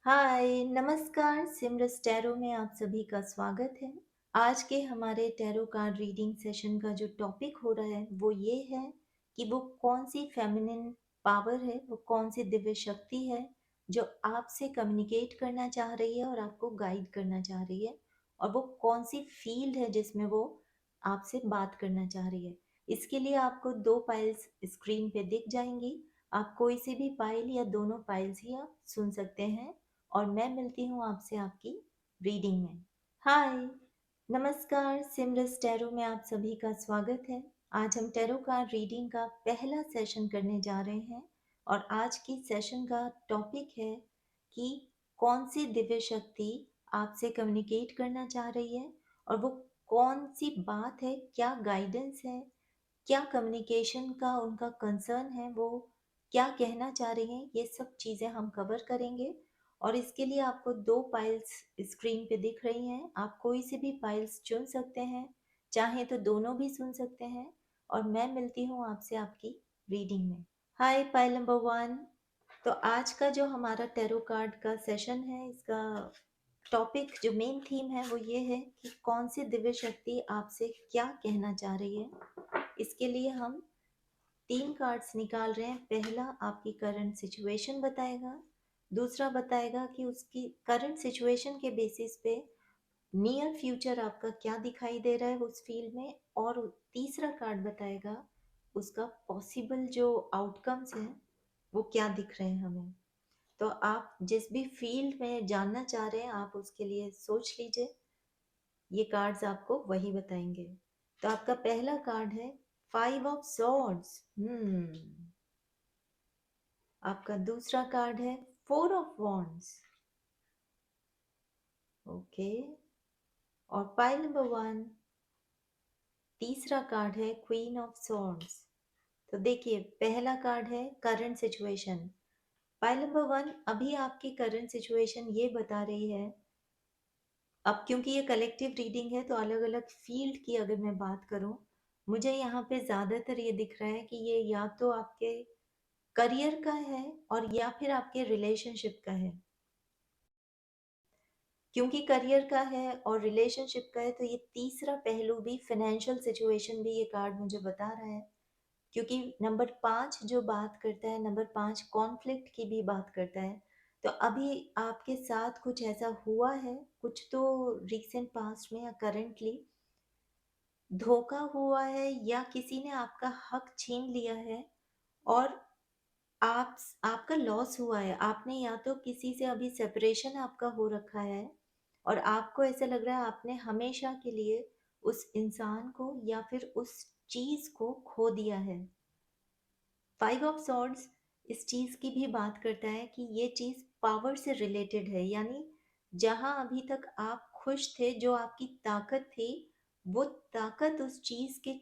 हाय, नमस्कार। सिमरस टैरो में आप सभी का स्वागत है। आज के हमारे टैरो कार्ड रीडिंग सेशन का जो टॉपिक हो रहा है वो ये है कि वो कौन सी फेमिनिन पावर है, वो कौन सी दिव्य शक्ति है जो आपसे कम्युनिकेट करना चाह रही है और आपको गाइड करना चाह रही है, और वो कौन सी फील्ड है जिसमें वो आपसे बात करना चाह रही है। इसके लिए आपको दो पाइल्स स्क्रीन पे दिख जाएंगी। आप कोई सी भी पाइल या दोनों पाइल्स ही आप सुन सकते हैं, और मैं मिलती हूँ आपसे आपकी रीडिंग में। हाय, नमस्कार। सिमरस टैरो में आप सभी का स्वागत है। आज हम टैरो कार्ड रीडिंग का पहला सेशन करने जा रहे हैं, और आज की सेशन का टॉपिक है कि कौन सी दिव्य शक्ति आपसे कम्युनिकेट करना चाह रही है, और वो कौन सी बात है, क्या गाइडेंस है, क्या कम्युनिकेशन का उनका कंसर्न है, वो क्या कहना चाह रही हैं, ये सब चीज़ें हम कवर करेंगे। और इसके लिए आपको दो पाइल्स स्क्रीन पे दिख रही हैं। आप कोई से भी पाइल्स चुन सकते हैं, चाहे तो दोनों भी सुन सकते हैं। और मैं मिलती हूँ आपसे आपकी रीडिंग में। हाय, पाइल नंबर 1। तो आज का जो हमारा टैरो कार्ड का सेशन है, इसका टॉपिक जो मेन थीम है वो ये है कि कौन सी दिव्य शक्ति आपसे क्या कहना चाह रही है। इसके लिए हम तीन कार्ड्स निकाल रहे हैं। पहला आपकी करंट सिचुएशन बताएगा, दूसरा बताएगा कि उसकी करंट सिचुएशन के बेसिस पे नियर फ्यूचर आपका क्या दिखाई दे रहा है उस फील्ड में, और तीसरा कार्ड बताएगा उसका पॉसिबल जो आउटकम्स हैं वो क्या दिख रहे हैं हमें। तो आप जिस भी फील्ड में जानना चाह रहे हैं आप उसके लिए सोच लीजिए, ये कार्ड्स आपको वही बताएंगे। तो आपका पहला कार्ड है 5 ऑफ सॉर्ड्स। आपका दूसरा कार्ड है 4 ऑफ वॉन्ड्स। ओके। और पाइल नंबर 1, तीसरा कार्ड है क्वीन ऑफ सॉर्ड्स। तो देखिए, पहला कार्ड है करंट सिचुएशन। पाइल नंबर 1, अभी आपकी करंट सिचुएशन ये बता रही है। अब क्योंकि ये कलेक्टिव रीडिंग है तो अलग अलग फील्ड की अगर मैं बात करूं, मुझे यहाँ पे ज़्यादातर ये दिख रहा है कि ये या तो आपके करियर का है और या फिर आपके रिलेशनशिप का है। क्योंकि करियर का है और रिलेशनशिप का है तो ये तीसरा पहलू भी, फाइनेंशियल सिचुएशन भी, ये कार्ड मुझे बता रहा है। क्योंकि नंबर 5 जो बात करता है, नंबर 5 कॉन्फ्लिक्ट की भी बात करता है। तो अभी आपके साथ कुछ ऐसा हुआ है, कुछ तो रिसेंट पास्ट में या करंटली धोखा हुआ है, या किसी ने आपका हक छीन लिया है, और आप आपका लॉस हुआ है। आपने या तो किसी से अभी सेपरेशन आपका हो रखा है, और आपको ऐसा लग रहा है आपने हमेशा के लिए उस इंसान को या फिर उस चीज को खो दिया है। 5 ऑफ सॉर्ड्स इस चीज की भी बात करता है कि ये चीज पावर से रिलेटेड है, यानी जहां अभी तक आप खुश थे, जो आपकी ताकत थी, वो ताकत उस चीज के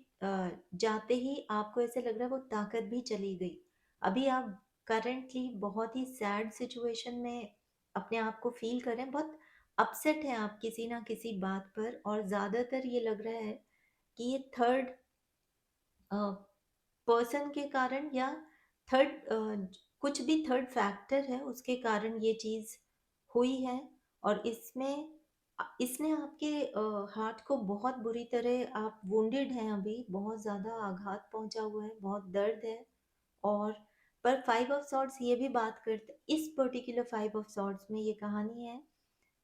जाते ही आपको ऐसा लग रहा है वो ताकत भी चली गई। अभी आप करंटली बहुत ही सैड सिचुएशन में अपने आप को फील कर रहे हैं, बहुत अपसेट हैं आप किसी ना किसी बात पर, और ज्यादातर ये लग रहा है कि ये थर्ड पर्सन के कारण, या थर्ड कुछ भी थर्ड फैक्टर है उसके कारण ये चीज हुई है। और इसमें इसने आपके हार्ट को बहुत बुरी तरह, आप वुंडेड हैं, अभी बहुत ज्यादा आघात पहुंचा हुआ है, बहुत दर्द है। और पर 5 ऑफ सॉर्ड्स ये भी बात करते, इस पर्टिकुलर 5 ऑफ सॉर्ड्स में ये कहानी है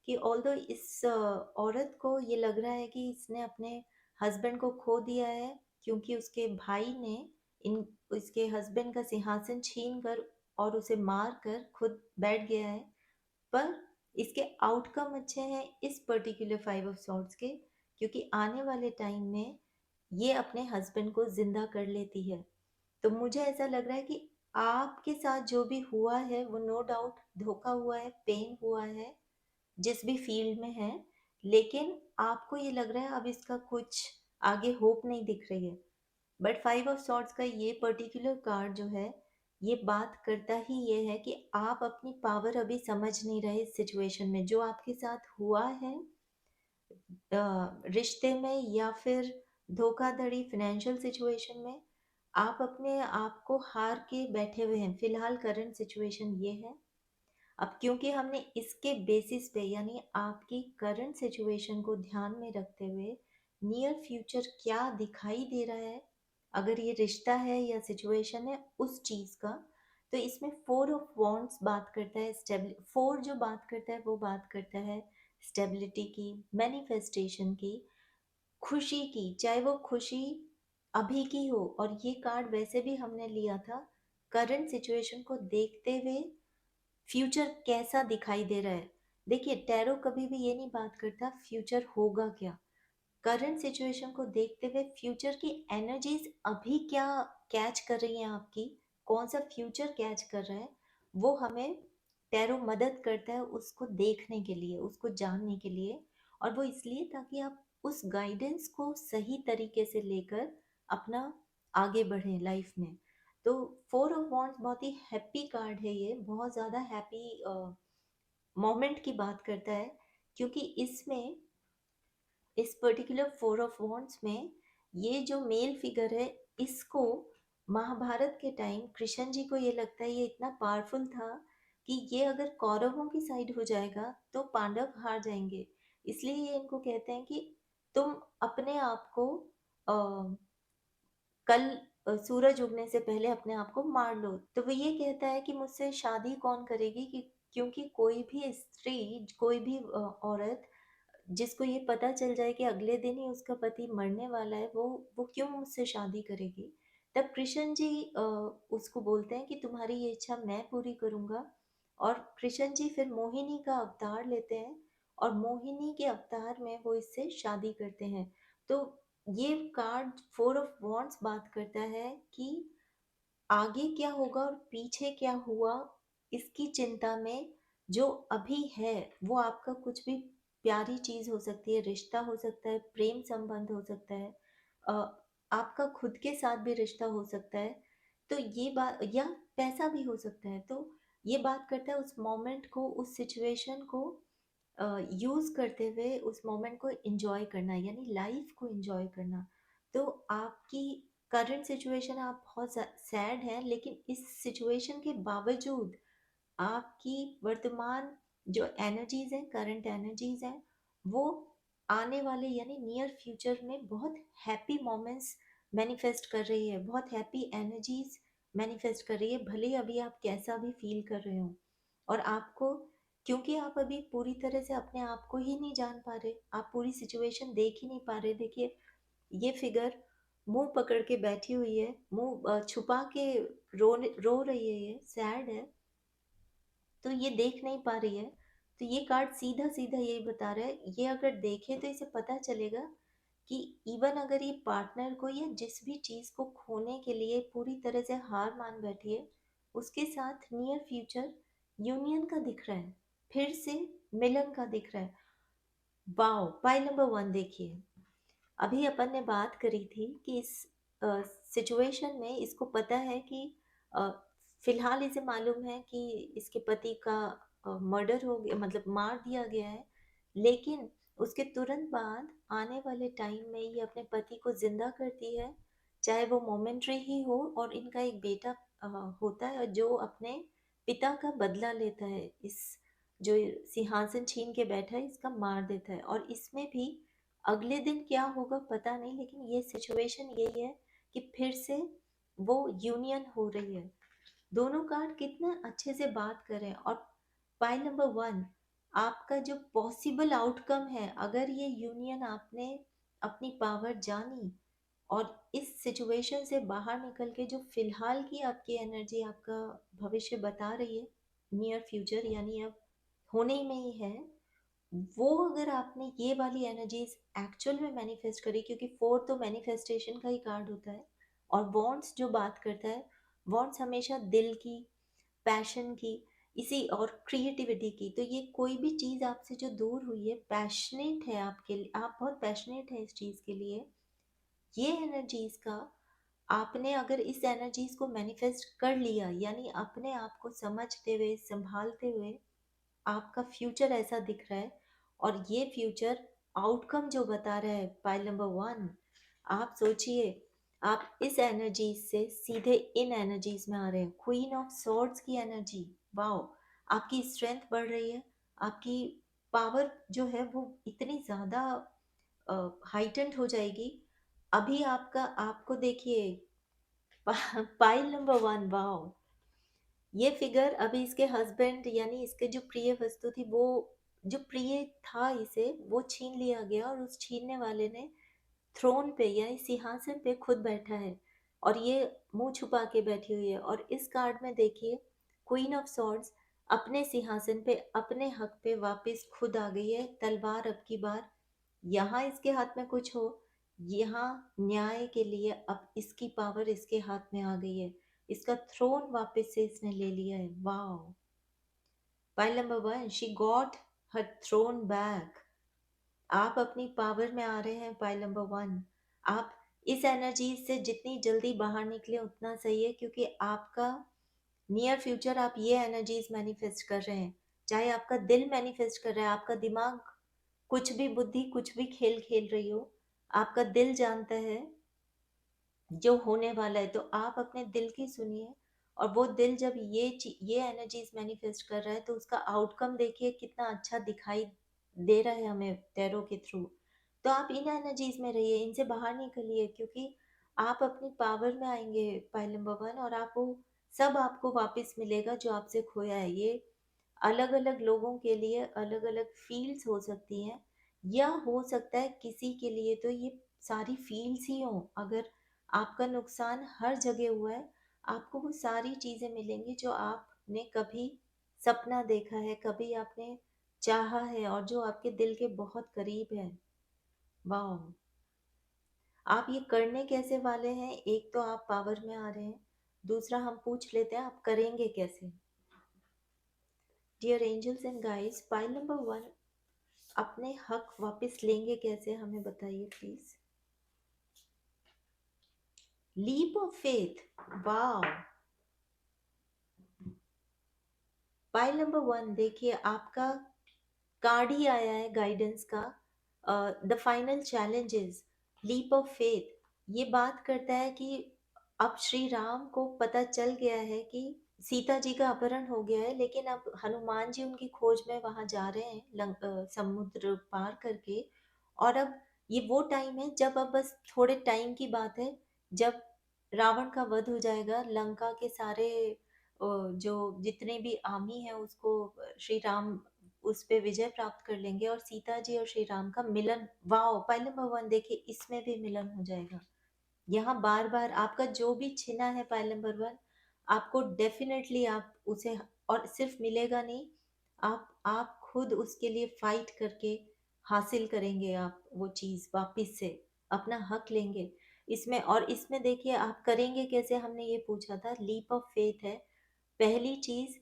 कि ऑल्दो इस औरत को ये लग रहा है कि इसने अपने हस्बैंड को खो दिया है, क्योंकि उसके भाई ने इन इसके हस्बैंड का सिंहासन छीन कर और उसे मार कर खुद बैठ गया है। पर इसके आउटकम अच्छे हैं इस पर्टिकुलर 5 ऑफ सॉर्ड्स के, क्योंकि आने वाले टाइम में ये अपने हस्बैंड को जिंदा कर लेती है। तो मुझे ऐसा लग रहा है कि आपके साथ जो भी हुआ है वो नो डाउट धोखा हुआ है, पेन हुआ है, जिस भी फील्ड में है, लेकिन आपको ये लग रहा है अब इसका कुछ आगे होप नहीं दिख रही है। बट 5 ऑफ सॉर्ड्स का ये पर्टिकुलर कार्ड जो है, ये बात करता ही ये है कि आप अपनी पावर अभी समझ नहीं रहे इस सिचुएशन में जो आपके साथ हुआ है, रिश्ते में या फिर धोखाधड़ी, फाइनेंशियल सिचुएशन में। आप अपने आप को हार के बैठे हुए हैं, फिलहाल करंट सिचुएशन ये है। अब क्योंकि हमने इसके बेसिस पे यानी आपकी करंट सिचुएशन को ध्यान में रखते हुए नियर फ्यूचर क्या दिखाई दे रहा है, अगर ये रिश्ता है या सिचुएशन है उस चीज का, तो इसमें फोर ऑफ वॉन्ड्स बात करता है स्टेबिलिटी। फोर जो बात करता है वो बात करता है स्टेबिलिटी की, मैनिफेस्टेशन की, खुशी की, चाहे वो खुशी अभी की हो। और ये कार्ड वैसे भी हमने लिया था करंट सिचुएशन को देखते हुए फ्यूचर कैसा दिखाई दे रहा है। देखिए टैरो कभी भी ये नहीं बात करता फ्यूचर होगा क्या, करंट सिचुएशन को देखते हुए फ्यूचर की एनर्जीज अभी क्या कैच कर रही हैं आपकी, कौन सा फ्यूचर कैच कर रहा है, वो हमें टैरो मदद करता है उसको देखने के लिए, उसको जानने के लिए। और वो इसलिए ताकि आप उस गाइडेंस को सही तरीके से लेकर अपना आगे बढ़ें लाइफ में। तो फोर ऑफ वॉन्ड्स बहुत ही हैप्पी कार्ड है, ये बहुत ज़्यादा हैप्पी मोमेंट की बात करता है, क्योंकि इसमें इस पर्टिकुलर फोर ऑफ वॉन्ड्स में ये जो मेल फिगर है, इसको महाभारत के टाइम कृष्ण जी को ये लगता है ये इतना पावरफुल था कि ये अगर कौरवों की साइड हो जाएगा तो पांडव हार जाएंगे। इसलिए ये इनको कहते हैं कि तुम अपने आप को कल सूरज उगने से पहले अपने आप को मार लो। तो वो ये कहता है कि मुझसे शादी कौन करेगी, कि क्योंकि कोई भी स्त्री, कोई भी औरत जिसको ये पता चल जाए कि अगले दिन ही उसका पति मरने वाला है, वो क्यों मुझसे शादी करेगी। तब कृष्ण जी उसको बोलते हैं कि तुम्हारी ये इच्छा मैं पूरी करूंगा। और कृष्ण जी फिर मोहिनी का अवतार लेते हैं और मोहिनी के अवतार में वो इससे शादी करते हैं। तो ये कार्ड फोर ऑफ वॉन्ड्स बात करता है कि आगे क्या होगा और पीछे क्या हुआ, इसकी चिंता में जो अभी है वो आपका कुछ भी प्यारी चीज हो सकती है, रिश्ता हो सकता है, प्रेम संबंध हो सकता है, अ, आपका खुद के साथ भी रिश्ता हो सकता है। तो ये बात, या पैसा भी हो सकता है। तो ये बात करता है उस मोमेंट को, उस सिचुएशन को यूज करते हुए उस मोमेंट को एंजॉय करना, यानी लाइफ को एंजॉय करना। तो आपकी करंट सिचुएशन, आप बहुत सैड हैं, लेकिन इस सिचुएशन के बावजूद आपकी वर्तमान जो एनर्जीज हैं, करंट एनर्जीज हैं, वो आने वाले यानी नियर फ्यूचर में बहुत हैप्पी मोमेंट्स मैनिफेस्ट कर रही है, बहुत हैप्पी एनर्जीज मैनिफेस्ट कर रही है, भले अभी आप कैसा भी फील कर रहे हो। और आपको, क्योंकि आप अभी पूरी तरह से अपने आप को ही नहीं जान पा रहे, आप पूरी सिचुएशन देख ही नहीं पा रहे। देखिए ये फिगर मुंह पकड़ के बैठी हुई है, मुंह छुपा के रो रही है, ये सैड है, तो ये देख नहीं पा रही है। तो ये कार्ड सीधा सीधा यही बता रहा है, ये अगर देखे तो इसे पता चलेगा कि इवन अगर ये पार्टनर को या जिस भी चीज को खोने के लिए पूरी तरह से हार मान बैठी है, उसके साथ नियर फ्यूचर यूनियन का दिख रहा है, फिर से मिलन का दिख रहा है। वाओ, पाई नंबर वन देखिए, अभी अपन ने बात करी थी कि इस सिचुएशन में इसको पता है कि अ, फिलहाल इसे मालूम है कि इसके पति का मर्डर हो गया, मतलब मार दिया गया है। लेकिन उसके तुरंत बाद आने वाले टाइम में ये अपने पति को जिंदा करती है, चाहे वो मोमेंट्री ही हो। और इनका एक बेटा अ, होता है जो अपने पिता का बदला लेता है, इस जो सिंहासन छीन के बैठा है इसका मार देता है। और इसमें भी अगले दिन क्या होगा पता नहीं, लेकिन ये सिचुएशन यही है कि फिर से वो यूनियन हो रही है। दोनों कार्ड कितना अच्छे से बात कर रहे हैं। और पाइल नंबर वन, आपका जो पॉसिबल आउटकम है, अगर ये यूनियन आपने अपनी पावर जानी और इस सिचुएशन से बाहर निकल के जो फिलहाल की आपकी एनर्जी आपका भविष्य बता रही है, नियर फ्यूचर यानी अब होने में ही है, वो अगर आपने ये वाली एनर्जीज एक्चुअल में मैनिफेस्ट करी, क्योंकि फोर तो मैनिफेस्टेशन का ही कार्ड होता है। और वॉन्ट्स जो बात करता है, वॉन्ट्स हमेशा दिल की, पैशन की, इसी और क्रिएटिविटी की। तो ये कोई भी चीज आपसे जो दूर हुई है, पैशनेट है आपके लिए, आप बहुत पैशनेट है इस चीज के लिए, ये एनर्जीज का आपने अगर इस एनर्जीज को मैनिफेस्ट कर लिया, यानी अपने आप को समझते हुए, संभालते हुए आपका फ्यूचर ऐसा दिख रहा है। और ये फ्यूचर आउटकम जो बता रहा है पाइल नंबर वन, आप सोचिए, आप इस एनर्जी से सीधे इन एनर्जीज में आ रहे हैं, क्वीन ऑफ सॉर्ड्स की एनर्जी। वाओ, आपकी स्ट्रेंथ बढ़ रही है, आपकी पावर जो है वो इतनी ज़्यादा हाइटेंड हो जाएगी। अभी आपका आपको देखिए पाइल नंबर 1, वाओ! ये फिगर अभी इसके हस्बैंड यानी इसके जो प्रिय वस्तु थी वो जो प्रिय था इसे वो छीन लिया गया और उस छीनने वाले ने थ्रोन पे यानी सिंहासन पे खुद बैठा है और ये मुंह छुपा के बैठी हुई है। और इस कार्ड में देखिए क्वीन ऑफ सॉर्ड्स अपने सिंहासन पे अपने हक पे वापस खुद आ गई है, तलवार अब की बार यहाँ इसके हाथ में कुछ हो, यहाँ न्याय के लिए अब इसकी पावर इसके हाथ में आ गई है, इसका थ्रोन वापस से इसने ले लिया है। Wow! Pile number 1, she got her throne back. आप अपनी पावर में आ रहे हैं पाइल नंबर 1। आप इस एनर्जी से जितनी जल्दी बाहर निकले उतना सही है, क्योंकि आपका नियर फ्यूचर आप ये एनर्जीज मैनिफेस्ट कर रहे हैं। चाहे आपका दिल मैनिफेस्ट कर रहा है, आपका दिमाग कुछ भी बुद्धि कुछ भी खेल खेल रही हो, आपका दिल जानता है जो होने वाला है, तो आप अपने दिल की सुनिए। और वो दिल जब ये एनर्जीज मैनिफेस्ट कर रहा है तो उसका आउटकम देखिए कितना अच्छा दिखाई दे रहा है हमें टैरो के थ्रू। तो आप इन एनर्जीज में रहिए, इनसे बाहर निकलिए, क्योंकि आप अपनी पावर में आएंगे पाइल नंबर 1, और आप वो सब आपको वापस मिलेगा जो आपसे खोया है। ये अलग अलग लोगों के लिए अलग अलग फील्ड्स हो सकती हैं, या हो सकता है किसी के लिए तो ये सारी फील्ड्स ही हों। अगर आपका नुकसान हर जगह हुआ है, आपको वो सारी चीजें मिलेंगी जो आपने कभी सपना देखा है, कभी आपने चाहा है और जो आपके दिल के बहुत करीब है। वाह! आप ये करने कैसे वाले हैं? एक तो आप पावर में आ रहे हैं, दूसरा हम पूछ लेते हैं आप करेंगे कैसे। Dear angels and guys, pile number 1 अपने हक वापस लेंगे कैसे, हमें बताइए please. Leap of faith, wow! Pile number 1 देखिए आपका कार्ड ही आया है गाइडेंस का। The final challenges, leap of faith, ये बात करता है कि अब श्री राम को पता चल गया है कि सीता जी का अपहरण हो गया है, लेकिन अब हनुमान जी उनकी खोज में वहां जा रहे हैं समुद्र पार करके। और अब ये वो टाइम है जब अब बस थोड़े टाइम की बात है, जब रावण का वध हो जाएगा, लंका के सारे जो जितने भी आर्मी है उसको श्री राम उस पे विजय प्राप्त कर लेंगे और सीता जी और श्री राम का मिलन। वाओ! पहले भगवान देखिए इसमें भी मिलन हो जाएगा। यहाँ बार बार आपका जो भी छिना है पाइल नंबर 1, आपको डेफिनेटली आप उसे, और सिर्फ मिलेगा नहीं, आप खुद उसके लिए फाइट करके हासिल करेंगे, आप वो चीज वापिस से अपना हक लेंगे इसमें। और इसमें देखिए आप करेंगे कैसे, हमने ये पूछा था, लीप ऑफ फेथ है। पहली चीज,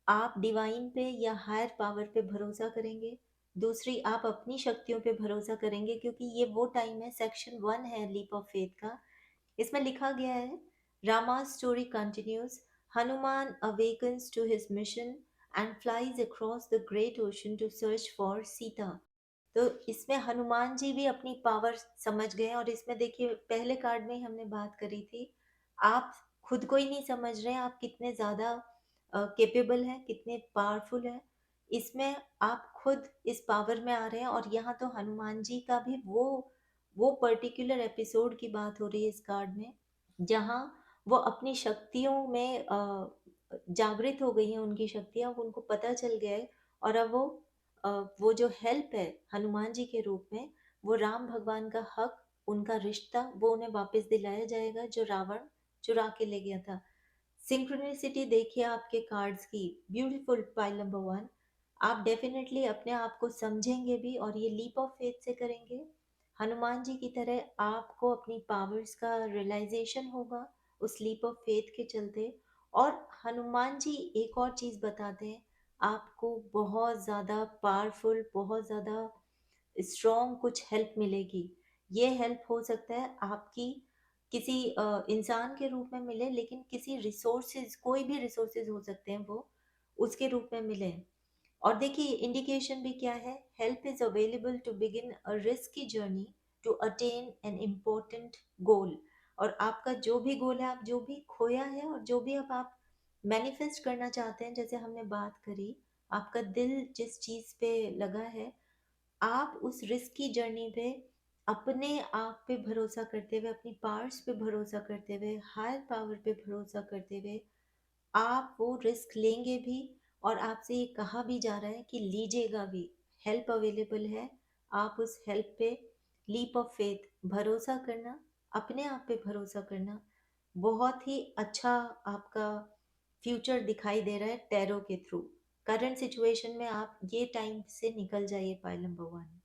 आप डिवाइन पे या हायर पावर पे भरोसा करेंगे। दूसरी, आप अपनी शक्तियों पे भरोसा करेंगे, क्योंकि ये वो टाइम है, सेक्शन 1 है लीप ऑफ फेथ का। इसमें लिखा गया है, Rama story continues, Hanuman awakens to his mission and flies across the great ocean to search for Sita. तो इसमें हनुमान जी भी अपनी पावर समझ गए। और इसमें देखिए पहले कार्ड में ही हमने बात करी थी, आप खुद को ही नहीं समझ रहे हैं आप कितने ज्यादा केपेबल हैं, कितने पावरफुल हैं। इसमें आप खुद इस पावर में आ रहे हैं। और यहाँ तो हनुमान जी का भी वो पर्टिकुलर एपिसोड की बात हो रही है इस कार्ड में, जहाँ वो अपनी शक्तियों में जागृत हो गई हैं, उनकी शक्तियां, वो उनको पता चल गया है। और अब वो जो हेल्प है हनुमान जी के रूप में, वो राम भगवान का हक, उनका रिश्ता, वो उन्हें वापस दिलाया जाएगा जो रावण चुरा के ले गया था। सिंक्रोनिसिटी देखिए आपके कार्ड्स की, ब्यूटीफुल पाइल नंबर 1। आप डेफिनेटली अपने आप को समझेंगे भी और ये लीप ऑफ फेथ से करेंगे। हनुमान जी की तरह आपको अपनी पावर्स का रियलाइजेशन होगा उस लीप ऑफ फेथ के चलते। और हनुमान जी एक और चीज बताते हैं, आपको बहुत ज्यादा पावरफुल, बहुत ज्यादा स्ट्रॉन्ग कुछ हेल्प मिलेगी। ये हेल्प हो सकता है आपकी किसी इंसान के रूप में मिले, लेकिन किसी रिसोर्सेज, कोई भी रिसोर्सेज हो सकते हैं वो, उसके रूप में मिले। और देखिए इंडिकेशन भी क्या है, help is available to begin a risky journey to attain an important goal. और आपका जो भी गोल है, आप जो भी खोया है और जो भी अब आप मैनिफेस्ट करना चाहते हैं, जैसे हमने बात करी, आपका दिल जिस चीज़ पे लगा है, आप उस रिस्क की जर्नी पे अपने आप पे भरोसा करते हुए, अपनी पावर्स पे भरोसा करते हुए, हायर पावर पे भरोसा करते हुए आप वो रिस्क लेंगे भी। और आपसे ये कहा भी जा रहा है कि लीजिएगा भी, हेल्प अवेलेबल है। आप उस हेल्प पे लीप ऑफ फेथ, भरोसा करना, अपने आप पे भरोसा करना। बहुत ही अच्छा आपका फ्यूचर दिखाई दे रहा है टैरो के थ्रू। करंट सिचुएशन में आप ये टाइम से निकल जाइए पाइल नंबर 1।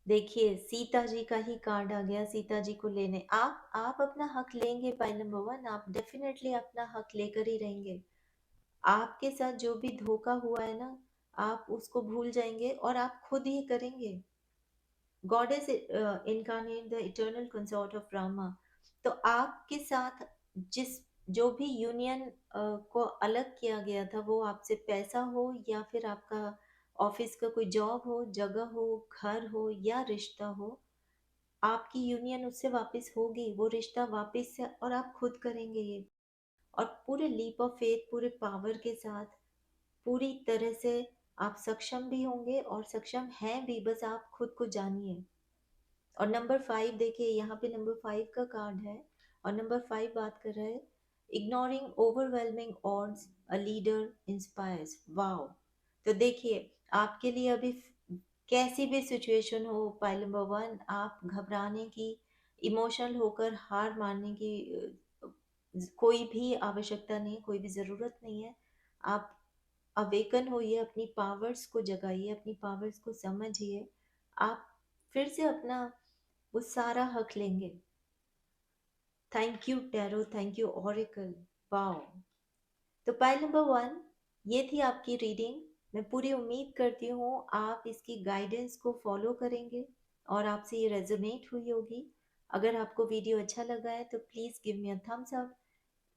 देखिए सीता जी का ही कार्ड आ गया, सीता जी को लेने आप अपना हक लेंगे पाइल नंबर 1, आप डेफिनेटली अपना हक लेकर ही रहेंगे। आपके साथ जो भी धोखा हुआ है ना, आप उसको भूल जाएंगे और आप खुद ही करेंगे। God is incarnate the eternal consort of Rama. तो आपके साथ जिस जो भी यूनियन को अलग किया गया था, वो आपसे पैसा हो या फिर आपका ऑफिस का कोई जॉब हो, जगह हो, घर हो या रिश्ता हो, आपकी यूनियन उससे वापस होगी, वो रिश्ता वापस से, और आप खुद करेंगे ये। और पूरे लीप ऑफ फेथ, पूरे पावर के साथ, पूरी तरह से आप सक्षम भी होंगे और सक्षम हैं भी, बस आप खुद को जानिए। और नंबर 5 देखिए, यहाँ पे नंबर 5 का कार्ड है और नंबर 5 बात कर रहा है ignoring overwhelming odds a leader inspires. Wow. तो देखिए आपके लिए अभी कैसी भी सिचुएशन हो पाइल नंबर 1, आप घबराने की, इमोशनल होकर हार मानने की कोई भी आवश्यकता नहीं, कोई भी ज़रूरत नहीं है। आप अवेकन होइए, अपनी पावर्स को जगाइए, अपनी पावर्स को समझिए। आप फिर से अपना वो सारा हक लेंगे। Thank you tarot, thank you oracle. Wow. तो पाइल नंबर 1, ये थी आपकी रीडिंग। मैं पूरी उम्मीद करती हूँ आप इसकी गाइडेंस को फॉलो करेंगे और आपसे ये रेजोनेट हुई होगी। अगर आपको वीडियो अच्छा लगा है तो please give me a thumbs up.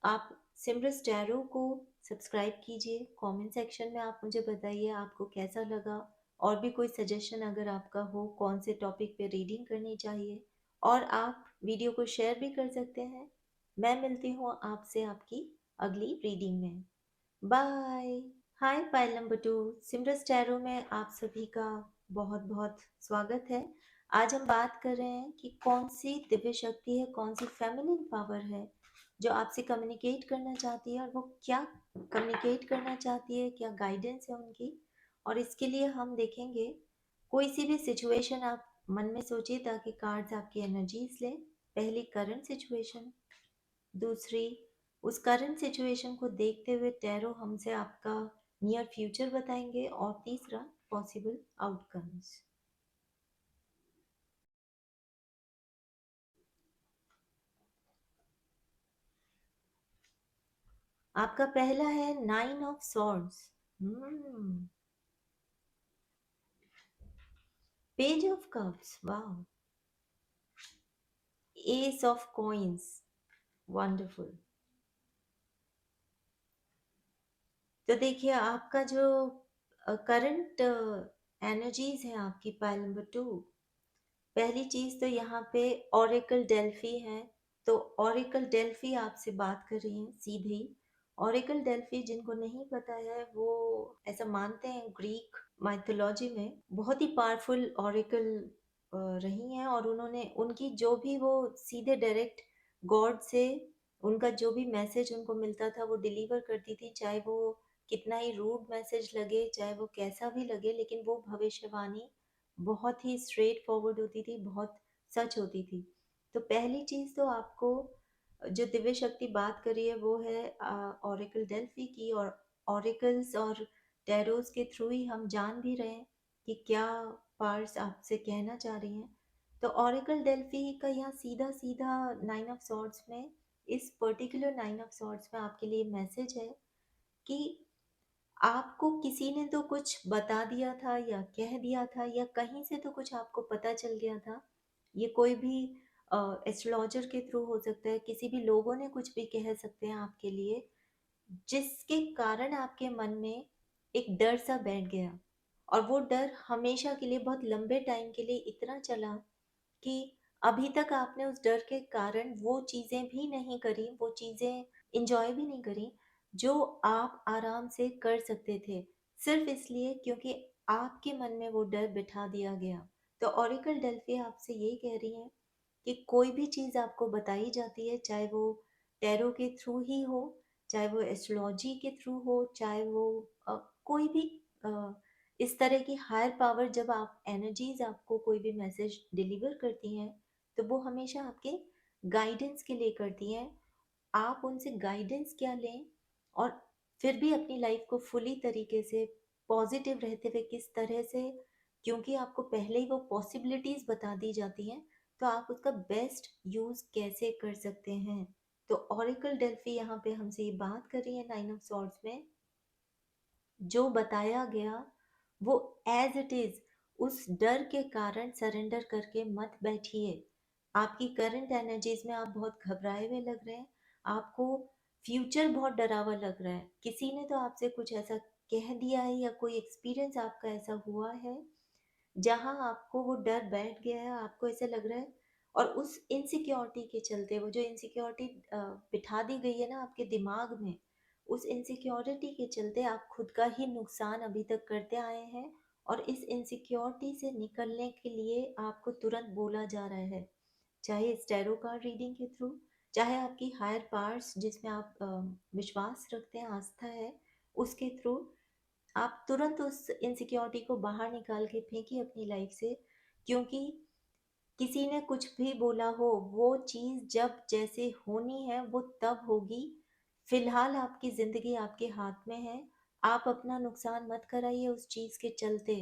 आप सिमरस टैरो को सब्सक्राइब कीजिए। कमेंट सेक्शन में आप मुझे बताइए आपको कैसा लगा, और भी कोई सजेशन अगर आपका हो कौन से टॉपिक पे रीडिंग करनी चाहिए। और आप वीडियो को शेयर भी कर सकते हैं। मैं मिलती हूँ आपसे आपकी अगली रीडिंग में। बाय। हाय पाइल नंबर 2, सिमरस टैरो में आप सभी का बहुत बहुत स्वागत है। आज हम बात कर रहे हैं कि कौन सी दिव्य शक्ति है, कौन सी फेमिनिन पावर है जो आपसे कम्युनिकेट करना चाहती है, और वो क्या कम्युनिकेट करना चाहती है, क्या गाइडेंस है उनकी। और इसके लिए हम देखेंगे कोई सी भी सिचुएशन आप मन में सोचिए ताकि कार्ड्स आपकी एनर्जीज लें। पहली करंट सिचुएशन, दूसरी उस करंट सिचुएशन को देखते हुए टैरो हमसे आपका नियर फ्यूचर बताएंगे, और तीसरा पॉसिबल आउटकम्स। आपका पहला है 9 of swords, page of cups, wow, S of coins, wonderful. तो देखिए आपका जो करंट एनर्जीज है आपकी पाइल नंबर 2, पहली चीज तो यहाँ पे ओरेकल डेल्फी है। तो ओरेकल डेल्फी आपसे बात कर रही है सीधे ही। ओरेकल डेल्फी जिनको नहीं पता है, वो ऐसा मानते हैं ग्रीक माइथोलॉजी में बहुत ही पावरफुल ओरेकल रही हैं, और उन्होंने उनकी जो भी वो सीधे डायरेक्ट गॉड से उनका जो भी मैसेज उनको मिलता था वो डिलीवर करती थी, चाहे वो कितना ही रूड मैसेज लगे, चाहे वो कैसा भी लगे, लेकिन वो भविष्यवाणी बहुत ही स्ट्रेट फॉरवर्ड होती थी, बहुत सच होती थी। तो पहली चीज़ तो आपको जो दिव्य शक्ति बात करी है वो है ओरेकल डेल्फी की। और ओरेकल्स और टैरोस के थ्रू ही हम जान भी रहे हैं कि क्या पार्ट्स आपसे कहना चाह रही हैं। तो ओरेकल डेल्फी का यहाँ सीधा सीधा 9 ऑफ सॉर्ड्स में, इस पर्टिकुलर 9 ऑफ सॉर्ड्स में आपके लिए मैसेज है कि आपको किसी ने तो कुछ बता दिया था या कह दिया था, या कहीं से तो कुछ आपको पता चल गया था। ये कोई भी एस्ट्रोलॉजर के थ्रू हो सकता है, किसी भी लोगों ने कुछ भी कह सकते हैं आपके लिए, जिसके कारण आपके मन में एक डर सा बैठ गया। और वो डर हमेशा के लिए, बहुत लंबे टाइम के लिए इतना चला कि अभी तक आपने उस डर के कारण वो चीज़ें भी नहीं करी, वो चीज़ें एन्जॉय भी नहीं करी, जो आप आराम से कर सकते थे, सिर्फ़ इसलिए क्योंकि आपके मन में वो डर बिठा दिया गया। तो ओरेकल डेल्फी आपसे ये कह रही हैं कि कोई भी चीज़ आपको बताई जाती है, चाहे वो टैरो के थ्रू ही हो, चाहे वो एस्ट्रोलॉजी के थ्रू हो, चाहे वो कोई भी अ, इस तरह की हायर पावर, जब आप एनर्जीज आपको कोई भी मैसेज डिलीवर करती हैं, तो वो हमेशा आपके गाइडेंस के लिए करती हैं। आप उनसे गाइडेंस क्या लें, और फिर भी अपनी लाइफ को फुली तरीके से पॉजिटिव रहते हुए किस तरह से, क्योंकि आपको पहले ही वो पॉसिबिलिटीज बता दी जाती हैं, तो आप उसका बेस्ट यूज कैसे कर सकते हैं। तो ओरेकल डेल्फी यहाँ पे हमसे ये बात कर रही है नाइन ऑफ सॉर्ड्स में, जो बताया गया वो एज इट इज, उस डर के कारण सरेंडर करके मत बैठिए। आपकी करंट एनर्जीज में आप बहुत घबराए हुए लग रहे हैं, आपको फ्यूचर बहुत डरावा लग रहा है, किसी ने तो आपसे कुछ ऐसा कह दिया है या कोई एक्सपीरियंस आपका ऐसा हुआ है जहाँ आपको वो डर बैठ गया है, आपको ऐसा लग रहा है। और उस इनसिक्योरिटी के चलते, वो जो इनसिक्योरिटी बिठा दी गई है ना आपके दिमाग में, उस इनसिक्योरिटी के चलते आप खुद का ही नुकसान अभी तक करते आए हैं। और इस इनसिक्योरिटी से निकलने के लिए आपको तुरंत बोला जा रहा है, चाहे स्टैरो कार्ड रीडिंग के थ्रू, चाहे आपकी हायर पावर्स जिसमें आप विश्वास रखते हैं, आस्था है, उसके थ्रू, आप तुरंत उस इनसिक्योरिटी को बाहर निकाल के फेंकिए अपनी लाइफ से। क्योंकि किसी ने कुछ भी बोला हो, वो चीज़ जब जैसे होनी है वो तब होगी। फिलहाल आपकी ज़िंदगी आपके हाथ में है, आप अपना नुकसान मत कराइए उस चीज़ के चलते।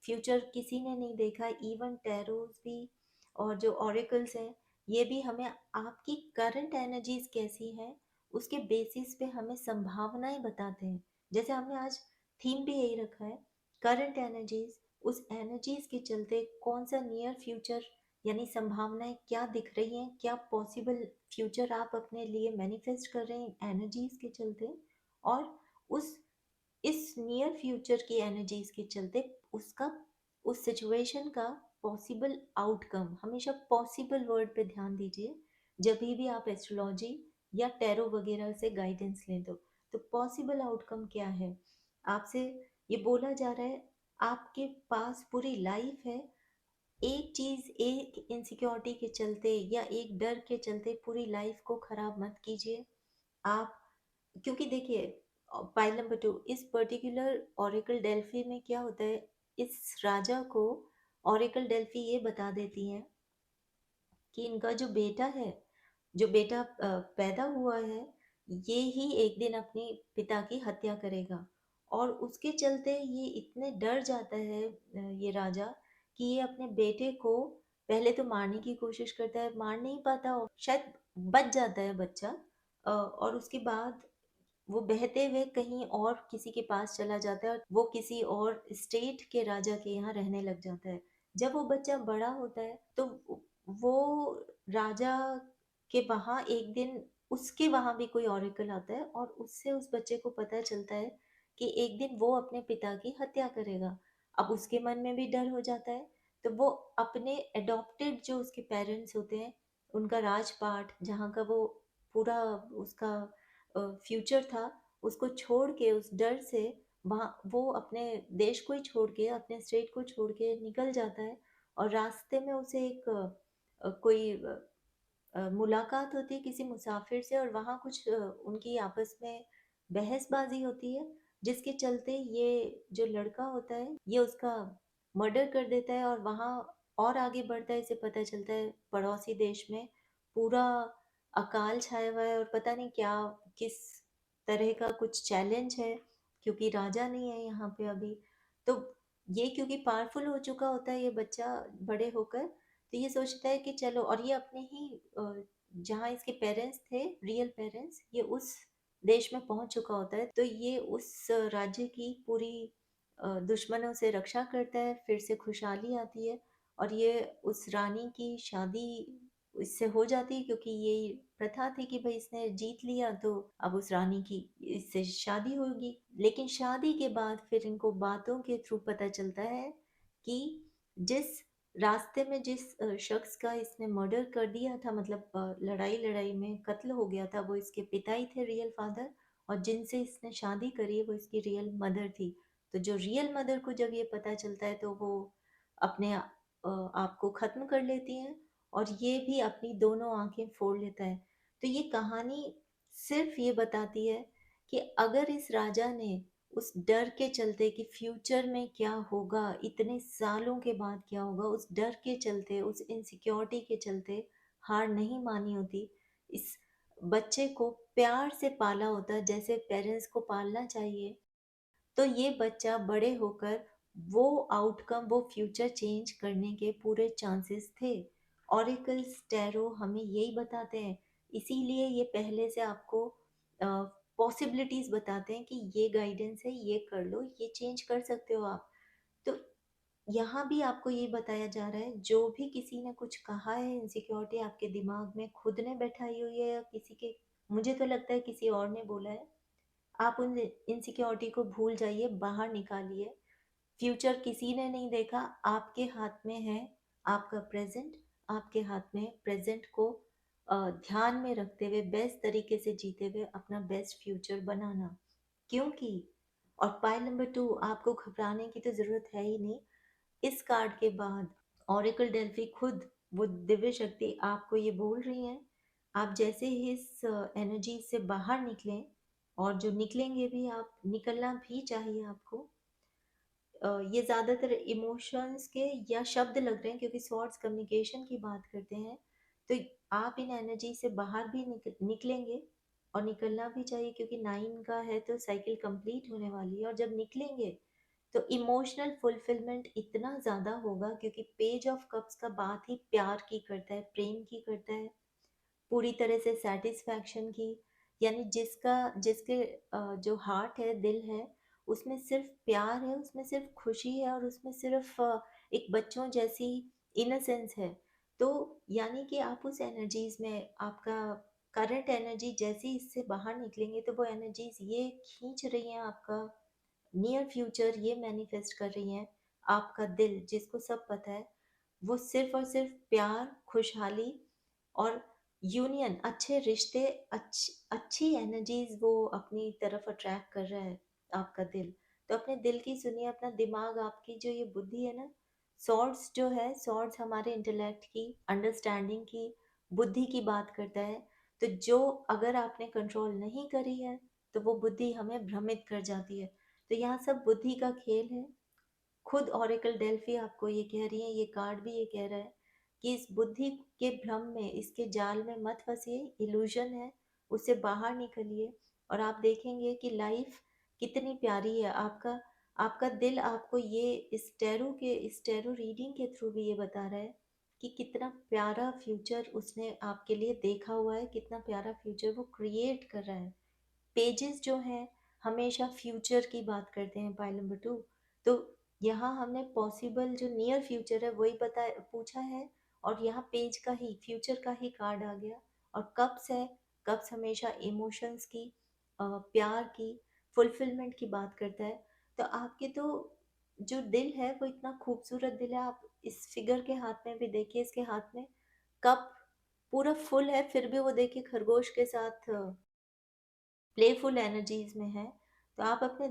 फ्यूचर किसी ने नहीं देखा, इवन टैरोज भी और जो ऑरिकल्स हैं, ये भी हमें आपकी करंट एनर्जीज कैसी हैं उसके बेसिस पे हमें संभावनाएं बताते हैं। जैसे हमने आज थीम भी यही रखा है, करंट एनर्जीज, उस एनर्जीज के चलते कौन सा नियर फ्यूचर, यानी संभावनाएं क्या दिख रही हैं, क्या पॉसिबल फ्यूचर आप अपने लिए मैनिफेस्ट कर रहे हैं एनर्जीज के चलते। और उस इस नियर फ्यूचर की एनर्जीज के चलते उसका, उस सिचुएशन का पॉसिबल आउटकम, हमेशा पॉसिबल वर्ड पे ध्यान दीजिए जब भी आप एस्ट्रोलॉजी या टैरो वगैरह से गाइडेंस लें। तो पॉसिबल आउटकम क्या है, आपसे ये बोला जा रहा है, आपके पास पूरी लाइफ है। एक चीज, एक इनसिक्योरिटी के चलते या एक डर के चलते पूरी लाइफ को खराब मत कीजिए आप। क्योंकि देखिए, पाइल नंबर 2, इस पर्टिकुलर ओरेकल डेल्फी में क्या होता है, इस राजा को ओरेकल डेल्फी ये बता देती है कि इनका जो बेटा है, जो बेटा पैदा हुआ है, ये ही एक दिन अपने पिता की हत्या करेगा। और उसके चलते ये इतने डर जाता है ये राजा, कि ये अपने बेटे को पहले तो मारने की कोशिश करता है, मार नहीं पाता, और शायद बच जाता है बच्चा। और उसके बाद वो बहते हुए कहीं और किसी के पास चला जाता है, और वो किसी और स्टेट के राजा के यहाँ रहने लग जाता है। जब वो बच्चा बड़ा होता है तो वो राजा के वहाँ एक दिन, उसके वहाँ भी कोई ऑरेकल आता है और उससे उस बच्चे को पता चलता है कि एक दिन वो अपने पिता की हत्या करेगा। अब उसके मन में भी डर हो जाता है, तो वो अपने एडॉप्टेड जो उसके पेरेंट्स होते हैं, उनका राजपाट जहाँ का वो पूरा उसका फ्यूचर था, उसको छोड़ के, उस डर से वहाँ वो अपने देश को ही छोड़ के, अपने स्टेट को छोड़ के निकल जाता है। और रास्ते में उसे एक कोई मुलाकात होती है किसी मुसाफिर से, और वहाँ कुछ उनकी आपस में बहसबाजी होती है, जिसके चलते ये जो लड़का होता है ये उसका मर्डर कर देता है। और वहाँ और आगे बढ़ता है, इसे पता चलता है पड़ोसी देश में पूरा अकाल छाया हुआ है, और पता नहीं क्या, किस तरह का कुछ चैलेंज है, क्योंकि राजा नहीं है यहाँ पे अभी। तो ये क्योंकि पावरफुल हो चुका होता है ये बच्चा बड़े होकर, तो ये सोचता है कि चलो, और ये अपने ही जहाँ इसके पेरेंट्स थे, रियल पेरेंट्स, ये उस देश में पहुंच चुका होता है, तो ये उस राज्य की पूरी दुश्मनों से रक्षा करता है, फिर से खुशहाली आती है। और ये उस रानी की शादी इससे हो जाती है, क्योंकि ये प्रथा थी कि भाई इसने जीत लिया तो अब उस रानी की इससे शादी होगी। लेकिन शादी के बाद फिर इनको बातों के थ्रू पता चलता है कि जिस रास्ते में जिस शख्स का इसने मर्डर कर दिया था, मतलब लड़ाई लड़ाई में कत्ल हो गया था, वो इसके पिता ही थे, रियल फादर। और जिनसे इसने शादी करी है वो इसकी रियल मदर थी। तो जो रियल मदर को जब ये पता चलता है तो वो अपने आप को खत्म कर लेती हैं, और ये भी अपनी दोनों आंखें फोड़ लेता है। तो ये कहानी सिर्फ ये बताती है कि अगर इस राजा ने उस डर के चलते कि फ्यूचर में क्या होगा, इतने सालों के बाद क्या होगा, उस डर के चलते, उस इनसिक्योरिटी के चलते हार नहीं मानी होती, इस बच्चे को प्यार से पाला होता जैसे पेरेंट्स को पालना चाहिए, तो ये बच्चा बड़े होकर वो आउटकम, वो फ्यूचर चेंज करने के पूरे चांसेस थे। ऑरिकल स्टैरो हमें यही बताते हैं। इसीलिए ये पहले से आपको पॉसिबिलिटीज बताते हैं कि ये गाइडेंस है, ये कर लो, ये चेंज कर सकते हो आप। तो यहाँ भी आपको ये बताया जा रहा है, जो भी किसी ने कुछ कहा है, इनसिक्योरिटी आपके दिमाग में खुद ने बैठाई हुई है या किसी के, मुझे तो लगता है किसी और ने बोला है, आप उन इनसिक्योरिटी को भूल जाइए, बाहर निकालिए। फ्यूचर किसी ने नहीं देखा, आपके हाथ में है आपका प्रेजेंट। आपके हाथ में प्रेजेंट को ध्यान में रखते हुए बेस्ट तरीके से जीते हुए अपना बेस्ट फ्यूचर बनाना। क्योंकि, और पॉइंट नंबर 2, आपको घबराने की तो जरूरत है ही नहीं। इस कार्ड के बाद ऑरिकल डेल्फी खुद, वो दिव्य शक्ति आपको ये बोल रही है, आप जैसे ही इस एनर्जी से बाहर निकलें, और जो निकलेंगे भी आप, निकलना भी चाहिए आपको। ये ज़्यादातर इमोशंस के या शब्द लग रहे हैं क्योंकि सॉर्ड्स कम्युनिकेशन की बात करते हैं। तो आप इन एनर्जी से बाहर भी निकलेंगे, और निकलना भी चाहिए क्योंकि 9 का है तो साइकिल कंप्लीट होने वाली है। और जब निकलेंगे तो इमोशनल फुलफिलमेंट इतना ज़्यादा होगा, क्योंकि पेज ऑफ कप्स का बात ही प्यार की करता है, प्रेम की करता है, पूरी तरह से सेटिस्फैक्शन की। यानी जिसका, जिसके जो हार्ट है, दिल है, उसमें सिर्फ प्यार है, उसमें सिर्फ खुशी है, और उसमें सिर्फ एक बच्चों जैसी इनोसेंस है। तो यानी कि आप उस एनर्जीज में, आपका करंट एनर्जी जैसे इससे बाहर निकलेंगे तो वो एनर्जीज ये खींच रही हैं आपका नियर फ्यूचर, ये मैनिफेस्ट कर रही हैं। आपका दिल, जिसको सब पता है, वो सिर्फ और सिर्फ प्यार, खुशहाली और यूनियन, अच्छे रिश्ते, अच्छी एनर्जीज वो अपनी तरफ अट्रैक्ट कर रहा है आपका दिल। तो अपने दिल की सुनिए, अपना दिमाग, आपकी जो ये बुद्धि है ना, सॉर्ड्स जो है, सॉर्ड्स हमारे इंटेलेक्ट की, अंडरस्टैंडिंग की, बुद्धि की बात करता है। तो जो अगर आपने कंट्रोल नहीं करी है तो वो बुद्धि हमें भ्रमित कर जाती है। तो यहाँ सब बुद्धि का खेल है। खुद ओरेकल डेल्फी आपको ये कह रही है, ये कार्ड भी ये कह रहा है कि इस बुद्धि के भ्रम में, इसके जाल में मत फंसिए, इल्यूजन है, उससे बाहर निकलिए। और आप देखेंगे कि लाइफ कितनी प्यारी है। आपका आपका दिल आपको ये इस टैरो रीडिंग के थ्रू भी ये बता रहा है कि कितना प्यारा फ्यूचर उसने आपके लिए देखा हुआ है, कितना प्यारा फ्यूचर वो क्रिएट कर रहा है। पेजेस जो हैं हमेशा फ्यूचर की बात करते हैं, पाइल नंबर 2। तो यहाँ हमने पॉसिबल जो नियर फ्यूचर है वही बता पूछा है, और यहाँ पेज का ही, फ्यूचर का ही कार्ड आ गया। और कप्स है, कप्स हमेशा इमोशंस की, प्यार की, फुलफिलमेंट की बात करता है। तो आपके तो जो दिल है वो इतना खूबसूरत दिल है। आप इस फिगर के हाथ में भी देखिए, इसके हाथ में कप पूरा फुल है, फिर भी वो देखिए खरगोश के साथ प्लेफुल एनर्जीज में है। तो आप अपने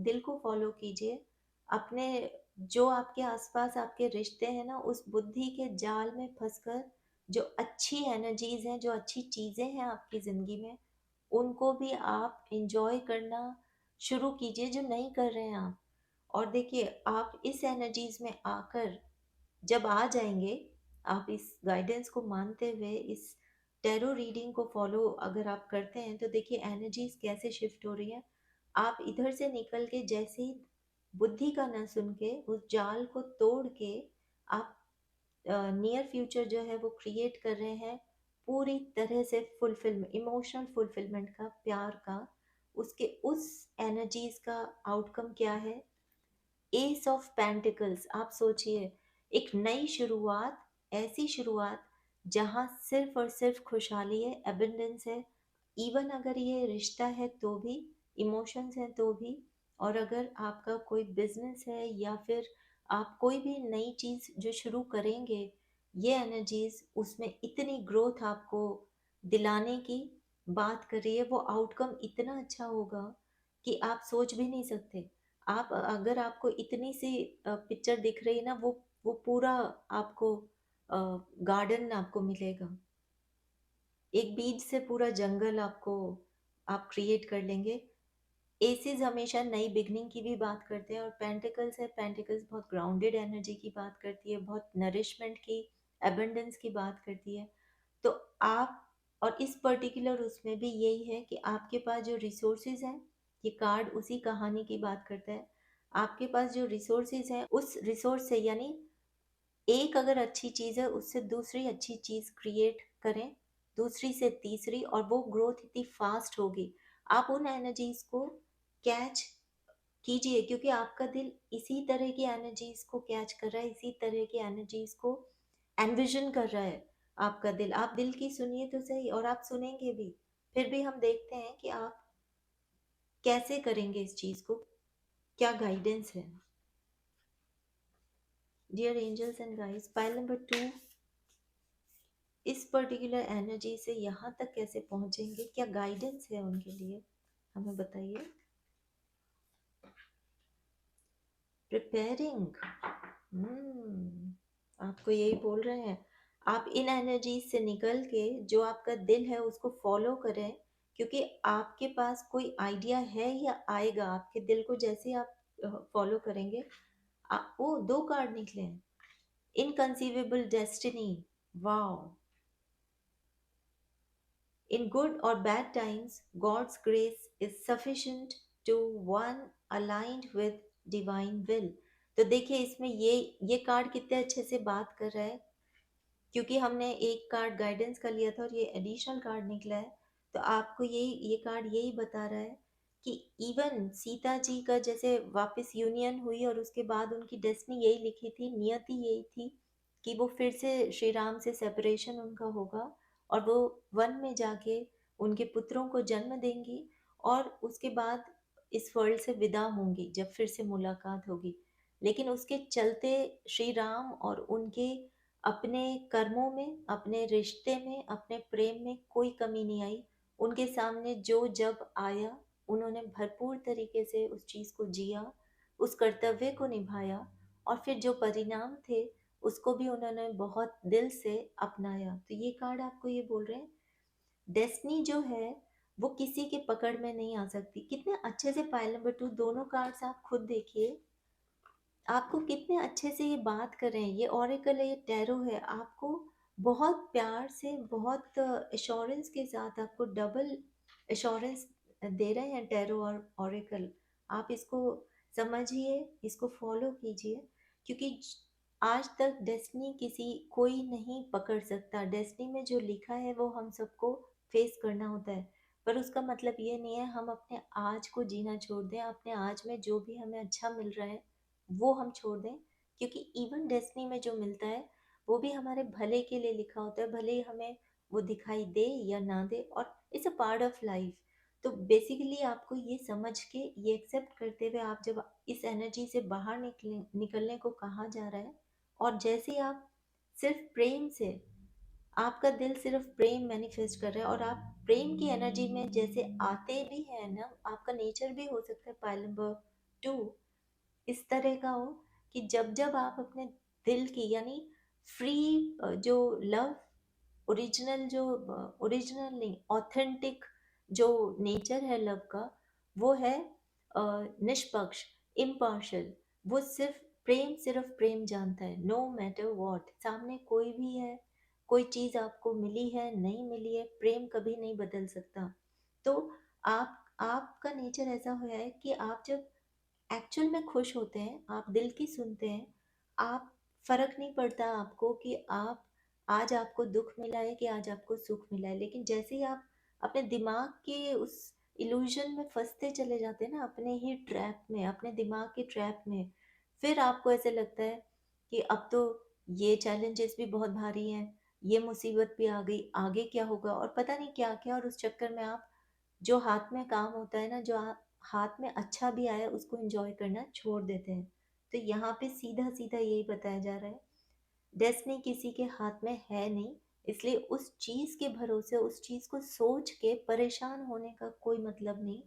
दिल को फॉलो कीजिए। अपने जो आपके आसपास आपके रिश्ते हैं ना, उस बुद्धि के जाल में फंसकर जो अच्छी एनर्जीज हैं, जो अच्छी चीजें हैं आपकी जिंदगी में, उनको भी आप इंजॉय करना शुरू कीजिए, जो नहीं कर रहे हैं आप। और देखिए, आप इस एनर्जीज में आकर जब आ जाएंगे, आप इस गाइडेंस को मानते हुए इस टैरो रीडिंग को फॉलो अगर आप करते हैं, तो देखिए एनर्जीज कैसे शिफ्ट हो रही है। आप इधर से निकल के जैसे ही बुद्धि का न सुन के, उस जाल को तोड़ के, आप नियर फ्यूचर जो है वो क्रिएट कर रहे हैं, पूरी तरह से फुलफिलमेंट, इमोशनल फुलफिलमेंट का, प्यार का। उसके उस एनर्जीज का आउटकम क्या है? S of pentacles. आप सोचिए, एक नई शुरुआत, ऐसी शुरुआत जहां सिर्फ और सिर्फ खुशहाली है, एबंडेंस है। इवन अगर ये रिश्ता है तो भी, इमोशंस हैं तो भी, और अगर आपका कोई बिजनेस है या फिर आप कोई भी नई चीज़ जो शुरू करेंगे, ये एनर्जीज उसमें इतनी ग्रोथ आपको दिलाने की बात कर रही है, वो आउटकम इतना अच्छा होगा कि आप सोच भी नहीं सकते। आप अगर आपको इतनी सी पिक्चर दिख रही है ना, वो पूरा आपको गार्डन आपको मिलेगा, एक बीज से पूरा जंगल आपको आप क्रिएट कर लेंगे। एसेस हमेशा नई बिगनिंग की भी बात करते हैं, और पेंटिकल्स है, पेंटिकल्स बहुत ग्राउंडेड एनर्जी की बात करती है, बहुत नरिशमेंट की, एबंडेंस की बात करती है। तो आप, और इस पर्टिकुलर उसमें भी यही है कि आपके पास जो रिसोर्सेज हैं, ये कार्ड उसी कहानी की बात करता है। आपके पास जो रिसोर्सेज हैं, उस रिसोर्स से, यानी एक अगर अच्छी चीज़ है उससे दूसरी अच्छी चीज़ क्रिएट करें, दूसरी से तीसरी, और वो ग्रोथ इतनी फास्ट होगी। आप उन एनर्जीज को कैच कीजिए, क्योंकि आपका दिल इसी तरह की एनर्जीज को कैच कर रहा है, इसी तरह की एनर्जीज को एनविजन कर रहा है। आपका दिल, आप दिल की सुनिए तो सही, और आप सुनेंगे भी, फिर भी हम देखते हैं कि आप कैसे करेंगे इस चीज़ को, क्या गाइडेंस है। Dear angels and guys, pile number 2, इस पर्टिकुलर एनर्जी से यहाँ तक कैसे पहुँचेंगे, क्या गाइडेंस है उनके लिए, हमें बताइए। प्रिपेयरिंग, आपको यही बोल रहे हैं, आप इन एनर्जीज से निकल के जो आपका दिल है उसको फॉलो करें, क्योंकि आपके पास कोई आइडिया है या आएगा, आपके दिल को जैसे आप फॉलो करेंगे। वो दो कार्ड निकले हैं, inconceivable destiny, wow. In good or bad times, God's grace is sufficient to one aligned with divine will। तो देखिए इसमें ये कार्ड कितने अच्छे से बात कर रहा है, क्योंकि हमने एक कार्ड गाइडेंस का लिया था और ये एडिशनल कार्ड निकला है। तो आपको ये कार्ड यही बता रहा है कि इवन सीता जी का जैसे वापस यूनियन हुई और उसके बाद उनकी डेस्टिनी यही लिखी थी, नियति यही थी कि वो फिर से श्री राम से सेपरेशन उनका होगा, और वो वन में जाके उनके पुत्रों को जन्म देंगी, और उसके बाद इस वर्ल्ड से विदा होंगी जब फिर से मुलाकात होगी। लेकिन उसके चलते श्री राम और उनके अपने कर्मों में, अपने रिश्ते में, अपने प्रेम में कोई कमी नहीं आई। उनके सामने जो जब आया, उन्होंने भरपूर तरीके से उस चीज़ को जिया, उस कर्तव्य को निभाया, और फिर जो परिणाम थे उसको भी उन्होंने बहुत दिल से अपनाया। तो ये कार्ड आपको ये बोल रहे हैं, डेस्टिनी जो है वो किसी के पकड़ में नहीं आ सकती। कितने अच्छे से पाइल नंबर 2 दोनों कार्ड्स आप खुद देखिए, आपको कितने अच्छे से ये बात कर रहे हैं। ये ओरेकल है, ये टैरो है, आपको बहुत प्यार से, बहुत एश्योरेंस के साथ आपको डबल एश्योरेंस दे रहे हैं टैरो और ओरेकल। आप इसको समझिए, इसको फॉलो कीजिए, क्योंकि आज तक डेस्टिनी किसी कोई नहीं पकड़ सकता। डेस्टिनी में जो लिखा है वो हम सबको फेस करना होता है, पर उसका मतलब ये नहीं है हम अपने आज को जीना छोड़ दें, अपने आज में जो भी हमें अच्छा मिल रहा है वो हम छोड़ दें, क्योंकि इवन डेस्टिनी में जो मिलता है वो भी हमारे भले के लिए लिखा होता है, भले ही हमें वो दिखाई दे या ना दे, और it's a part of life. तो बेसिकली आपको ये समझ के, ये एक्सेप्ट करते हुए, आप जब इस एनर्जी से बाहर निकलने को कहा जा रहा है, और जैसे आप सिर्फ प्रेम से, आपका दिल सिर्फ प्रेम मैनिफेस्ट कर रहा है, और आप प्रेम की एनर्जी में जैसे आते भी हैं ना, आपका नेचर भी हो सकता है पाइल नंबर 2 इस तरह का हो कि जब जब आप अपने दिल की, यानी फ्री, जो लव, ओरिजिनल, जो ओरिजिनल नहीं, ऑथेंटिक जो नेचर है लव का, वो है निष्पक्ष, इम्पार्शल। वो सिर्फ प्रेम जानता है, नो मैटर वॉट, सामने कोई भी है, कोई चीज़ आपको मिली है नहीं मिली है, प्रेम कभी नहीं बदल सकता। तो आपका नेचर ऐसा हुआ है कि आप जब एक्चुअल में खुश होते हैं, आप दिल की सुनते हैं, आप, फर्क नहीं पड़ता आपको कि आप, आज आपको दुख मिला है कि आज आपको सुख मिला है, लेकिन जैसे ही आप अपने दिमाग के उस इल्यूजन में फंसते चले जाते हैं ना, अपने ही ट्रैप में, अपने दिमाग के ट्रैप में, फिर आपको ऐसे लगता है कि अब तो ये चैलेंजेस भी बहुत भारी हैं, ये मुसीबत भी आ गई, आगे क्या होगा, और पता नहीं क्या क्या, और उस चक्कर में आप जो हाथ में काम होता है ना, जो हाथ में अच्छा भी आया उसको एंजॉय करना छोड़ देते हैं। तो यहाँ पे सीधा सीधा यही बताया जा रहा है, डेस्टिनी किसी के हाथ में है नहीं, इसलिए उस चीज के भरोसे उस चीज को सोच के परेशान होने का कोई मतलब नहीं।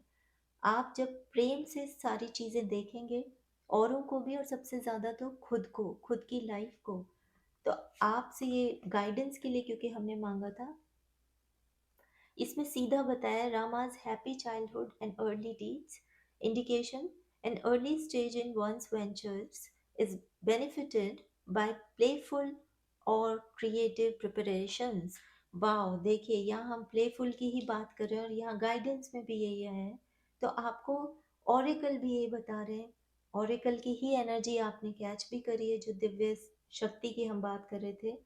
आप जब प्रेम से सारी चीजें देखेंगे, औरों को भी और सबसे ज्यादा तो खुद को, खुद की लाइफ को, तो आपसे ये गाइडेंस के लिए क्योंकि हमने मांगा था, इसमें सीधा बताया रामा's happy childhood and early deeds indication an early stage in one's ventures is benefited by playful और creative preparations। वाह, देखिए यहाँ हम प्लेफुल की ही बात कर रहे हैं और यहाँ गाइडेंस में भी यही है। तो आपको ओरेकल भी यही बता रहे हैं, ओरेकल की ही एनर्जी आपने कैच भी करी है, जो दिव्य शक्ति की हम बात कर रहे थे।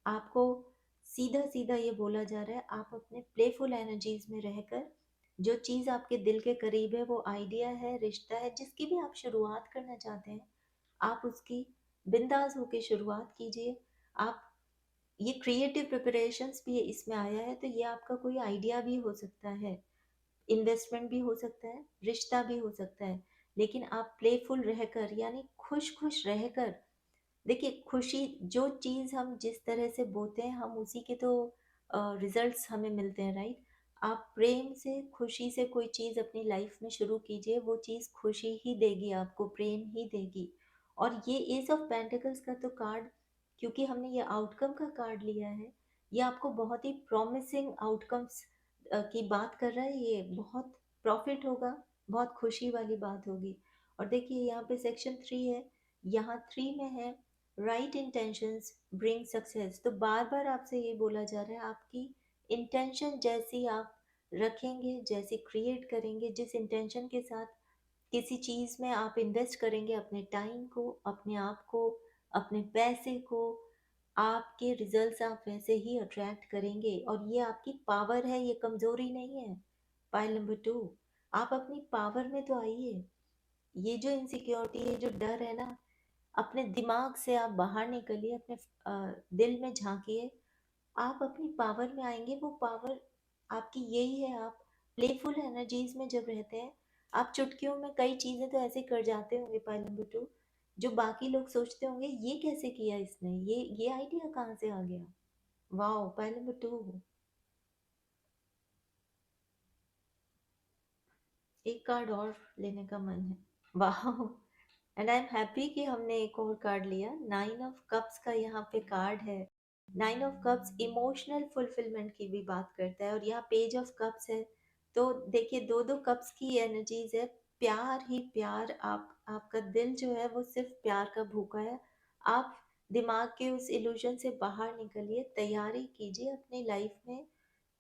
आपको सीधा सीधा ये बोला जा रहा है, आप अपने प्लेफुल एनर्जीज में रहकर जो चीज़ आपके दिल के करीब है, वो आइडिया है, रिश्ता है, जिसकी भी आप शुरुआत करना चाहते हैं, आप उसकी बिंदास होके शुरुआत कीजिए। आप ये क्रिएटिव प्रिपरेशंस भी इसमें आया है, तो ये आपका कोई आइडिया भी हो सकता है, इन्वेस्टमेंट भी हो सकता है, रिश्ता भी हो सकता है, लेकिन आप प्लेफुल रहकर यानी खुश खुश रहकर, देखिए खुशी, जो चीज़ हम जिस तरह से बोते हैं हम उसी के तो रिजल्ट्स हमें मिलते हैं, राइट। आप प्रेम से खुशी से कोई चीज़ अपनी लाइफ में शुरू कीजिए, वो चीज़ खुशी ही देगी आपको, प्रेम ही देगी। और ये एज ऑफ पेंटिकल्स का तो कार्ड, क्योंकि हमने ये आउटकम का कार्ड लिया है, ये आपको बहुत ही प्रॉमिसिंग आउटकम्स की बात कर रहा है, ये बहुत प्रॉफिट होगा, बहुत खुशी वाली बात होगी। और देखिए यहाँ पे सेक्शन 3 है, यहाँ 3 में है राइट इंटेंशंस ब्रिंग सक्सेस। तो बार बार आपसे ये बोला जा रहा है, आपकी इंटेंशन जैसी आप रखेंगे, जैसे क्रिएट करेंगे, जिस इंटेंशन के साथ किसी चीज़ में आप इन्वेस्ट करेंगे, अपने टाइम को, अपने आप को, अपने पैसे को, आपके रिजल्ट्स आप वैसे ही अट्रैक्ट करेंगे। और ये आपकी पावर है, ये कमजोरी नहीं है। पाइल नंबर 2, आप अपनी पावर में तो आइए। ये जो इनसिक्योरिटी है, जो डर है ना, अपने दिमाग से आप बाहर निकलिए, अपने दिल में झांकिए, आप अपनी पावर में आएंगे। वो पावर आपकी यही है, आप प्लेफुल एनर्जीज में जब रहते हैं, आप चुटकियों में कई चीजें तो ऐसे कर जाते होंगे, पाइल नंबर 2, जो बाकी लोग सोचते होंगे ये कैसे किया इसने, ये आइडिया कहाँ से आ गया। वाओ, पाइल नंबर 2, एक कार्ड और लेने का मन है। वाह, एंड आई एम हैप्पी कि हमने एक और कार्ड लिया, 9 ऑफ कप्स का यहाँ पे कार्ड है। 9 ऑफ कप्स इमोशनल फुलफिलमेंट की भी बात करता है, और यहाँ पेज ऑफ कप्स है। तो देखिए दो दो कप्स की एनर्जीज है, प्यार ही प्यार। आपका दिल जो है वो सिर्फ प्यार का भूखा है। आप दिमाग के उस इल्यूजन से बाहर निकलिए, तैयारी कीजिए अपनी लाइफ में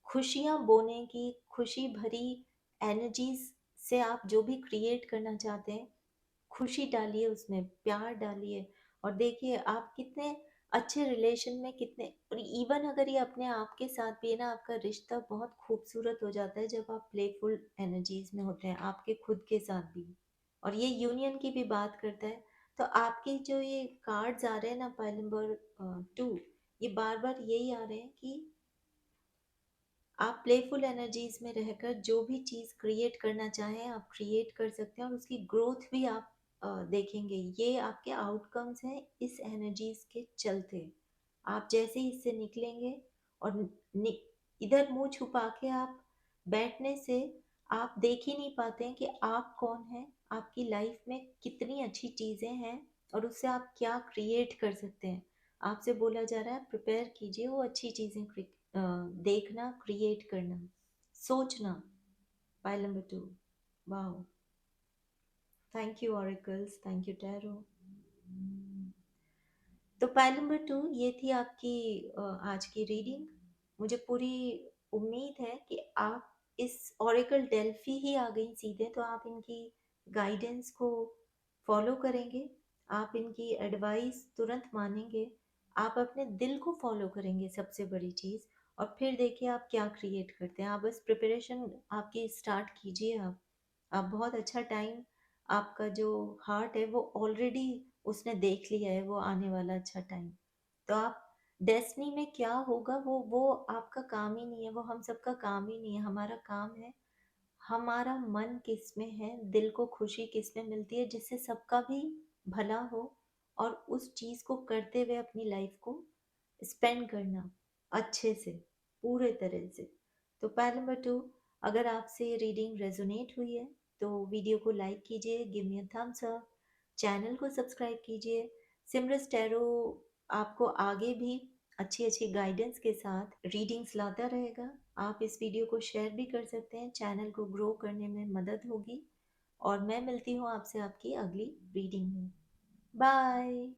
खुशियाँ बोने की, खुशी भरी एनर्जीज से आप जो भी क्रिएट करना चाहते हैं, खुशी डालिए उसमें, प्यार डालिए। और देखिए आप कितने अच्छे रिलेशन में, कितने, और इवन अगर ये अपने आप के साथ भी है ना, आपका रिश्ता बहुत खूबसूरत हो जाता है जब आप प्लेफुल एनर्जीज में होते हैं, आपके खुद के साथ भी। और ये यूनियन की भी बात करता है। तो आपके जो ये कार्ड्स आ रहे हैं ना, पाइल नंबर 2, ये बार बार यही आ रहे हैं कि आप प्लेफुल एनर्जीज में रहकर जो भी चीज़ क्रिएट करना चाहें आप क्रिएट कर सकते हैं, और उसकी ग्रोथ भी आप देखेंगे। ये आपके आउटकम्स हैं इस एनर्जीज के चलते। आप जैसे ही इससे निकलेंगे और नि, इधर मुंह छुपा के आप बैठने से आप देख ही नहीं पाते हैं कि आप कौन हैं, आपकी लाइफ में कितनी अच्छी चीज़ें हैं, और उससे आप क्या क्रिएट कर सकते हैं। आपसे बोला जा रहा है प्रिपेयर कीजिए वो अच्छी चीज़ें, देखना, क्रिएट करना, सोचना। पाइल नंबर 2, वाह, thank you auricles, thank you tarot. तो पाइल नंबर 2 ये थी आपकी आज की रीडिंग। मुझे पूरी उम्मीद है कि आप इस ऑरिकल डेल्फी ही आ गई सीधे, तो आप इनकी गाइडेंस को फॉलो करेंगे, आप इनकी एडवाइस तुरंत मानेंगे, आप अपने दिल को फॉलो करेंगे, सबसे बड़ी चीज़। और फिर देखिए आप क्या क्रिएट करते हैं। आप बस प्रिपरेशन आपकी स्टार्ट कीजिए। आप बहुत अच्छा टाइम, आपका जो हार्ट है वो ऑलरेडी उसने देख लिया है वो आने वाला अच्छा टाइम। तो आप डेस्टिनी में क्या होगा वो आपका काम ही नहीं है, वो हम सबका काम ही नहीं है। हमारा काम है, हमारा मन किस में है, दिल को खुशी किस में मिलती है, जिससे सबका भी भला हो और उस चीज़ को करते हुए अपनी लाइफ को स्पेंड करना अच्छे से, पूरे तरह से। तो पॉइंट नंबर 2, अगर आपसे ये रीडिंग रेजोनेट हुई है तो वीडियो को लाइक कीजिए, give me a thumbs up, channel को सब्सक्राइब कीजिए। सिमरस टैरो आपको आगे भी अच्छी अच्छी गाइडेंस के साथ रीडिंग्स लाता रहेगा। आप इस वीडियो को शेयर भी कर सकते हैं, चैनल को ग्रो करने में मदद होगी। और मैं मिलती हूँ आपसे आपकी अगली रीडिंग में। बाय।